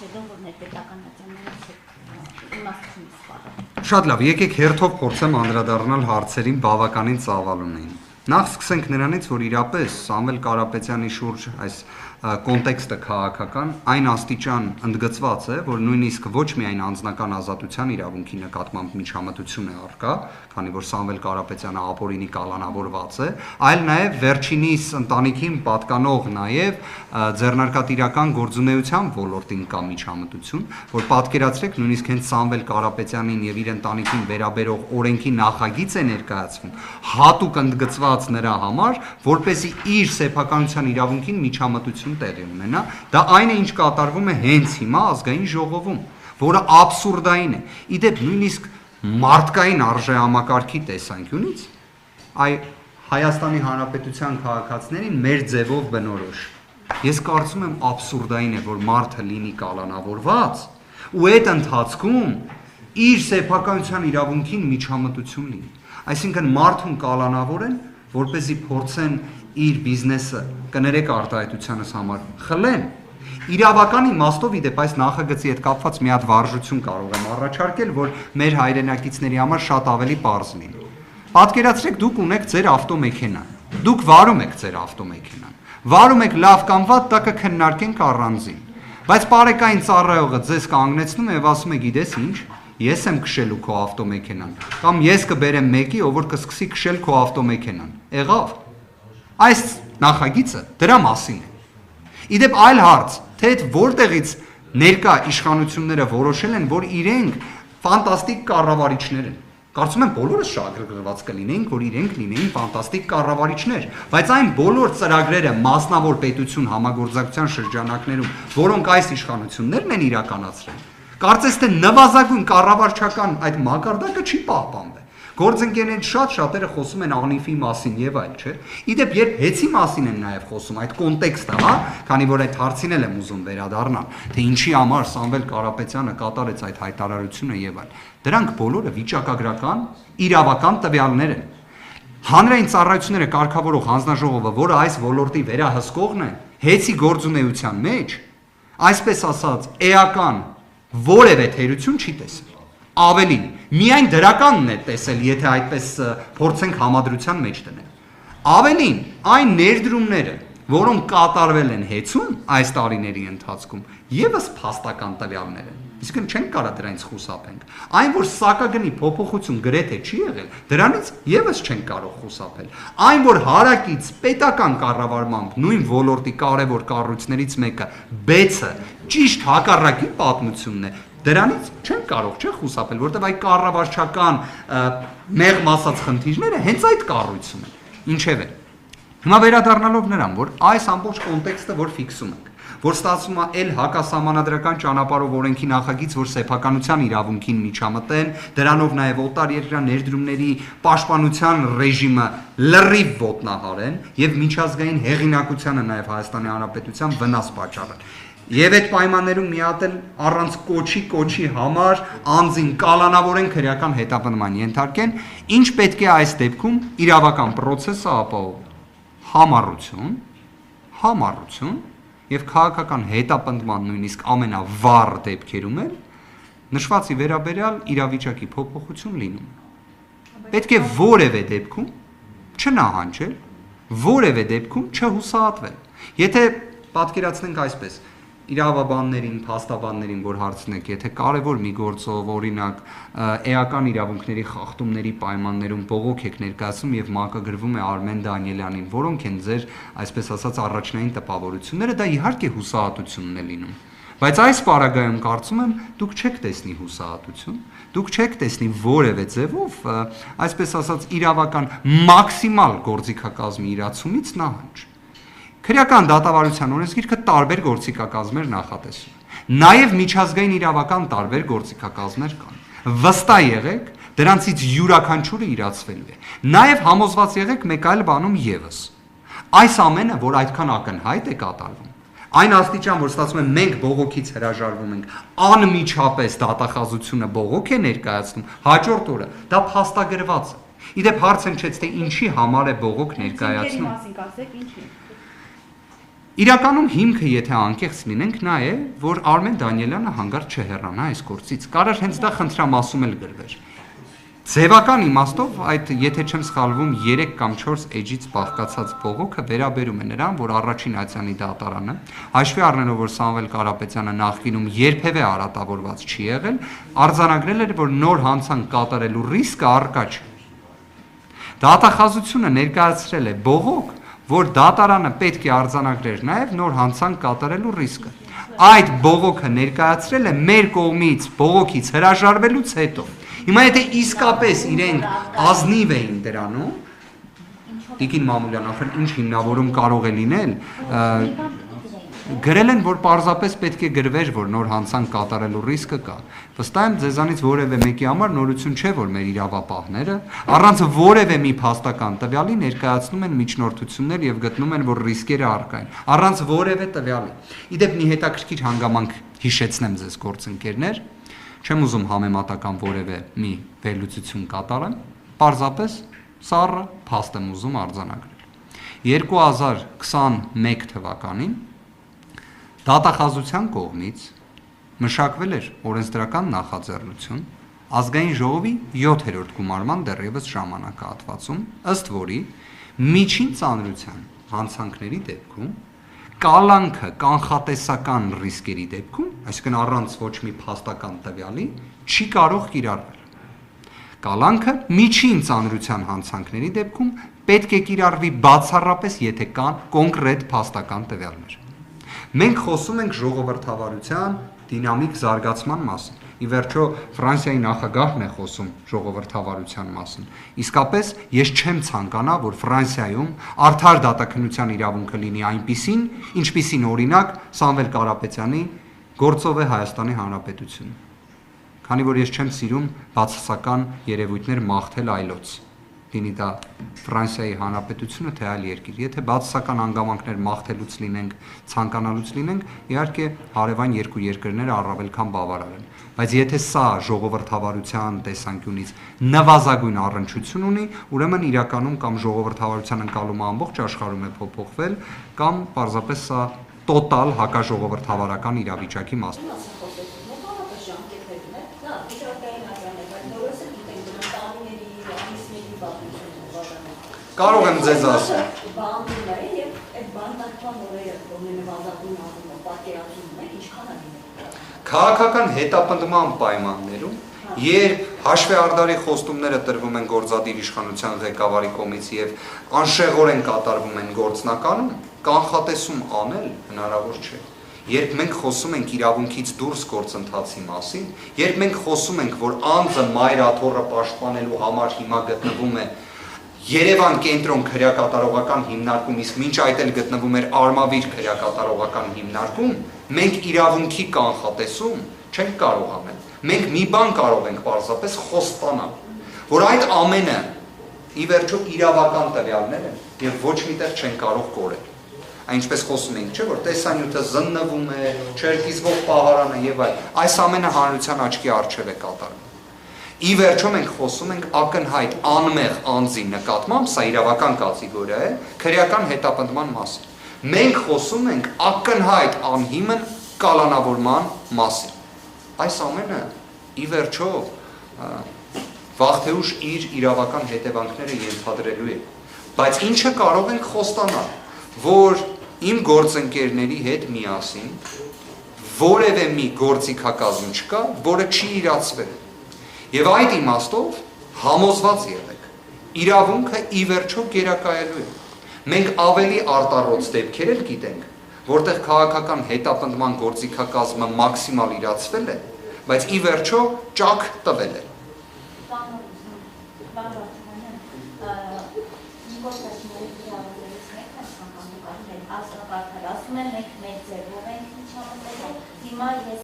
հաշվելով, որ ներպետականացաններից իմաստություն սպառը։ Շատ լավ, եկեք հերթով փորձեմ անդրադառնալ հարցերին բավականին ծավալուն էին։ Նախ սկսենք նրանից, որ իրապես Սամվել Կարապետյանի շուրջ այս կոնտեքստը քաղաքական այն աստիճան ընդգծված է, որ նույնիսկ ոչ միայն անձնական ազատության իրավունքի նկատմամբ միջամտություն է առկա, քանի որ Սամվել Կարապետյանը ապօրինի կալանավորված է, այլ նաև վերջինիս ընտանիքին պատկանող նաև ձեռնարկատիրական գործունեության ոլորտին կա միջամտություն, որ պատկերացրեք նույնիսկ հենց Սամվել Կարապետյանին եւ իր ընտանիքին վերաբերող օրենքի նախագիծ է ներկայացվում, հատուկ ընդգծված նրա համար, որպեսզի իր սեփականության իրավունքին միջամտություն տեղի ունենա, դա այն է, ինչ կատարվում է հենց հիմա ազգային ժողովում, որը աբսուրդային է։ Իդեպ նույնիսկ մարդկային արժեհամակարգի տեսանկյունից Հայաստանի Հանրապետության քաղաքացիներին մեր ձևով բնորոշ։ Ես կարծում եմ աբսուրդային է, որ մարդը լինի կալանավորված ու այդ ընթացքում իր սեփականության իրավունքին միջամտություն լինի։ Այսինքն մարդուն կալանավորեն, որպեսզի փորձեն իր բիզնեսը կներեք արտահայտությանս համար խլեն։ Իրավական իմաստով իդեպ այս նախագծի հետ կապված մի հատ վարժություն կարող եմ առաջարկել, որ մեր հայրենակիցների համար շատ ավելի պարզ լինի։ Պատկերացրեք դուք ունեք ձեր ավտոմեքենան, դուք վարում եք ձեր ավտոմեքենան, վարում եք լավ կամ վատ, դա կքննարկենք առանձին, բայց բարեկային ծառայողը ձեզ կանգնեցնում է եւ ասում է գիտես ինչ, ես եմ քշելու քո ավտոմեքենան, կամ ես կբերեմ մեկի, ով որ կսկսի քշել քո ավտոմեքենան, եղավ։ Այս նախագիծը դրա մասին է։ Իդեպ այլ հարց, թե այդ որտեղից ներկա իշխանությունները որոշել են, որ իրենք ֆանտաստիկ կառավարիչներ են։ Կարծում եմ բոլորս շահագրգռված կլինեինք, որ իրենք լինեին ֆանտաստիկ կառավարիչներ, բայց այն բոլոր ծրագրերը մասնավոր պետություն համագործակցության շրջանակներում, որոնք այս իշխանություններն են իրականացրել, կարծես թե նվազագույն կառավարչական այդ մակարդակը չի պահպանվել։ Գործընկերներից շատերը խոսում են անիվի մասին եւ այլ, չէ։ Իդեպ երբ հեծի մասին են նաեւ խոսում, այդ կոնտեքստը, հա, քանի որ այդ հարցին եմ ուզում վերադառնալ, թե ինչի համար Սամվել Կարապետյանը կատարեց այդ հայտարարությունը եւ այլ։ Դրանք բոլորը վիճակագրական, իրավական տվյալներ են։ Հանրային ծառայությունները կարգավորող հանձնաժողովը, որը այս ոլորտի վերահսկողն է, հեծի գործունեության մեջ, այսպես ասած, էական որևէ թերություն չի տեսել։ Ավելին, միայն դրականն է տեսել, եթե այդպես փորձենք համադրության մեջ դնել։ Ավելին, այն ներդրումները, որոնք կատարվել են հեծում այս տարիների ընթացքում, եւս փաստական տվյալներ են։ Իսկ չենք կարող դրանից խուսափենք։ Այն, որ սակագնի փոփոխություն գրեթե չի եղել, դրանից եւս չենք կարող խուսափել։ Այն, որ հարակից պետական կառավարմամբ նույն ոլորտի կարևոր կառույցներից մեկը բեցը ճիշտ հակառակի պատմությունն է, դրանից չենք կարող չէ խուսափել, որտեղ այդ կառավարչական մեղմ ասած խնդիրները հենց այդ կառույցում են։ Ինչևէ, հիմա վերադառնալով նրան, որ այս ամբողջ կոնտեքստը որ ֆիքսում ենք, որ ստացվում է էլ հակասահմանադրական ճանապարհով օրենքի նախագիծ, որ սեփականության իրավունքին միջամտեն, դրանով նաև օտար երկրյա ներդրումների պաշտպանության ռեժիմը լրիվ ոտնահարեն եւ միջազգային հեղինակությանը նաև Հայաստանի Հանրապետության վնաս պատճառեն։ Եվ այդ պայմաններում մի հատ էլ առանց կոչի համար անձին կալանավորեն քրեական հետապնդման ենթարկեն, ինչ պետք է այս դեպքում իրավական process-ը ապահովում։ Համառություն եւ քաղաքական հետապնդման նույնիսկ ամենավառ դեպքերում էլ նշվածի վերաբերյալ իրավիճակի փոփոխություն լինում։ Պետք է որևէ դեպքում չնահանջել, որևէ դեպքում չհուսահատվել։ Եթե պատկերացնենք այսպես, իրավաբաններին, փաստաբաններին, որ հարցնեք, եթե կարևոր մի գործով, օրինակ, էական իրավունքների խախտումների պայմաններում բողոք եք ներկայացնում եւ մակագրվում է Արմեն Դանիելյանին, որոնք են ձեր, այսպես ասած, առաջնային տպավորությունները, դա իհարկե հուսահատությունն է լինում։ Բայց այս պարագայում կարծում եմ, դուք չեք տեսնի հուսահատություն, դուք չեք տեսնի որևէ ձևով, այսպես ասած, իրավական մաքսիմալ գործիքակազմի իրացումից նահանջ։ Քրեական դատավարության օրենսգիրքը տարբեր գործիքակազմեր նախատեսում է։ Նաև միջազգային իրավական տարբեր գործիքակազմեր կան։ Վստահ եղեք, դրանցից յուրաքանչյուրը իրացվելու է։ Նաև համոզված եղեք մեկ այլ բանում եւս։ Այս ամենը, որ այդքան ակնհայտ է կատարվում, այն աստիճան, որ ստացվում է մենք բողոքից հրաժարվում ենք, անմիջապես դատախազությունը բողոք է ներկայացնում, հաջորդ օրը դա փաստագրված է։ Իդեպ հարց հնչեց, թե ինչի համար է բողոք ներկայացնում։ Իրականում հիմքը, եթե անկեղծ լինենք, նա է, որ Արմեն Դանիելյանը հանգարց չհեռանա այս գործից։ Կարար հենց դա խնդրամասում էլ գրվեր։ Ձևական իմաստով այդ, եթե չեմ սխալվում, 3 կամ 4 էջից բաղկացած բողոքը վերաբերում է նրան, որ առաջին Ացյանի դատարանը, հաշվի առնելով, որ Սամվել Կարապետյանը նախկինում երբևէ արատավորված չի եղել, արձանագրել էր, որ նոր հանցանք կատարելու ռիսկը առկա չէ։ Դատախազությունը ներկայացրել է բողոք, որ դատարանը պետք է արձանագրեր նաև նոր հանցանք կատարելու ռիսկը։ Այդ բողոքը ներկայացրել է մեր կողմից բողոքից հրաժարվելուց հետո։ Հիմա եթե իսկապես իրենք ազնիվ էին դրանում, Տիկին Մամուլյան, ախր ինչ հիմնավորում կարող է լինել, գրել են, որ պարզապես պետք է գրվեր, որ նոր հանցանք կատարելու ռիսկը կա։ Վստահ եմ ձեզանից որևէ մեկի համար նորություն չէ, որ մեր իրավապահները առանց որևէ մի փաստական տվյալի ներկայացնում են միջնորդություններ եւ գտնում են, որ ռիսկերը առկա են, առանց որևէ տվյալի։ Իդեպ մի հետաքրքիր հանգամանք հիշեցնեմ ձեզ, գործընկերներ, չեմ ուզում համեմատական որևէ մի վերլուծություն կատարեմ, պարզապես սառը փաստ եմ ուզում արձանագրել։ 2021 թվականին Դատախազության կողմից մշակվել էր օրենսդրական նախաձեռնություն Ազգային ժողովի 7-րդ գումարման դեռևս ժամանակահատվածում, ըստ որի միջին ծանրության հանցանքների դեպքում կալանքը կանխատեսական ռիսկերի դեպքում, այսինքն առանց ոչ մի փաստական տվյալի, չի կարող կիրառվել։ Կալանքը միջին ծանրության հանցանքների դեպքում պետք է կիրառվի բացառապես, եթե կան կոնկրետ փաստական տվյալներ։ Մենք խոսում ենք ժողովրդավարության դինամիկ զարգացման մասին։ Ի վերջո Ֆրանսիայի նախագահն է խոսում ժողովրդավարության մասին։ Իսկապես ես չեմ ցանկանա, որ Ֆրանսիայում արդար դատաքննության իրավունքը լինի այնպիսին, ինչպիսին օրինակ Սամվել Կարապետյանի գործով է Հայաստանի Հանրապետությունը։ Քանի որ ես չեմ սիրում բացասական երևույթներ մաղթել այլոց։ Լինի դա Ֆրանսիայի Հանրապետությունը, թե այլ երկիր։ Եթե բացասական հանգամանքներ մաղթելուց լինենք, ցանկանալուց լինենք, իհարկե հարևան երկու երկրները առավել քան բավարար են։ Բայց եթե սա ժողովրդավարության տեսանկյունից նվազագույն առնչություն ունի, ուրեմն իրականում կամ ժողովրդավարության ընկալումը ամբողջ աշխարհում է փոփոխվել, կամ պարզապես սա տոտալ հակաժողովրդավարական իրավիճակի մասն է։ Կարող եմ ձեզ ասել։ Քաղաքական հետապնդման պայմաններում, երբ հաշվի արդարի խոստումները տրվում են գործադիր իշխանության ղեկավարի կողմից եւ անշեղորեն կատարվում են գործնականում, կանխատեսում անել հնարավոր չէ։ Երբ մենք խոսում ենք իրավունքից դուրս գործընթացի մասին, երբ մենք խոսում ենք, որ անձը մայր աթոռը պաշտպանելու համար հիմա գտնվում է Երևան կենտրոն քրեակատարողական հիմնարկում, իսկ մինչ այդ էլ գտնվում էր Արմավիր քրեակատարողական հիմնարկում, մենք իրավունքի կանխատեսում չենք կարող անել։ Մենք մի բան կարող ենք պարզապես խոստանալ, որ այդ ամենը ի վերջո իրավական տվյալներ են եւ ոչ միտեղ չեն կարող կորել։ Այնպես խոսում ենք, չէ՞ որ տեսանյութը զննվում է, չերկիզվող պահարանը եւ այլ։ Այս ամենը հանրության աչքի առջև է կատարվում։ Ի վերջո մենք խոսում ենք ակնհայտ անմեղ անձի նկատմամբ, սա իրավական կատեգորիա է, քրեական հետապնդման մասին։ Մենք խոսում ենք ակնհայտ անհիմն կալանավորման մասին։ Այս ամենը ի վերջո վաղ թե ուշ իր իրավական հետևանքները ենթադրելու է։ Բայց ինչը կարող ենք խոստանալ, որ իմ գործընկերների հետ միասին որևէ մի գործիքակազմ չկա, որը չի իրացվել։ Եվ այդ իմաստով համոզված եղեք, իրավունքը ի վերջո գերակայելու է։ Մենք ավելի արտառոց դեպքեր էլ գիտենք, որտեղ քաղաքական հետապնդման գործիքակազմը մաքսիմալ իրացվել է, բայց ի վերջո ճաք տվել է։ Ասում են մենք մեր ձևով ենք ինչ համոզել, հիմա ես